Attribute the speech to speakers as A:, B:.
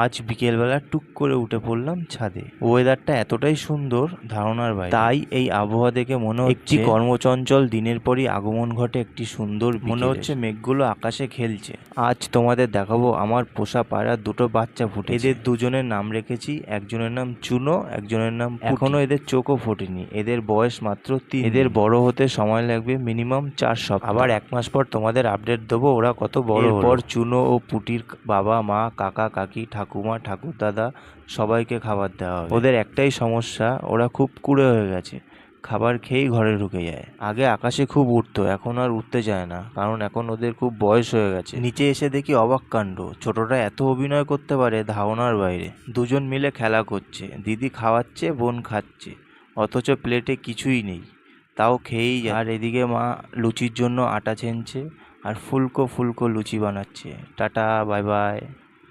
A: আজ বিকেলবেলা টুক করে উঠে পড়লাম ছাদে। ওয়েদারটা এতটাই সুন্দর ধারণার বাইরে। তাই এই আবহাওয়া দেখে মনে হচ্ছে একটি কর্মচঞ্চল দিনের পরই আগমন ঘটে একটি সুন্দর বিকেলের। মনে হচ্ছে মেঘগুলো আকাশে খেলছে। আজ তোমাদের দেখাবো আমার পোষা পায়রার দুটো বাচ্চা ফুটেছে। এদের দুজনের নাম রেখেছি, একজনের নাম চুনো, একজনের নাম পুটি। এখনো এদের চোখও ফোটেনি। এদের বয়স মাত্র 3 দিন। এদের বড় হতে সময় লাগবে মিনিমাম 4 সপ্তাহ। আবার 1 মাস পর তোমাদের আপডেট দেবো ওরা কত বড় হলো। এরপর চুনো ও পুটির বাবা মা, কাকা কাকি, ঠাকুমা ঠাকুরদাদা সবাইকে খাবার দেওয়া হবে। ওদের একটাই সমস্যা, ওরা খুব কুঁড়ে হয়ে গেছে, খাবার খেয়েই ঘরে ঢুকে যায়। আগে আকাশে খুব উঠতো, এখন আর উঠতে চায় না, কারণ এখন ওদের খুব বয়স হয়ে গেছে। নিচে এসে দেখি অবাক কাণ্ড, ছোটরা এত অভিনয় করতে পারে ধারণার বাইরে। দুজন মিলে খেলা করছে, দিদি খাওয়াচ্ছে, বোন খাচ্ছে, অথচ প্লেটে কিছুই নেই, তাও খেয়েই যায়। আর এদিকে মা লুচির জন্য আটা ছেনছে আর ফুলকো ফুলকো লুচি বানাচ্ছে। Tata, bye bye.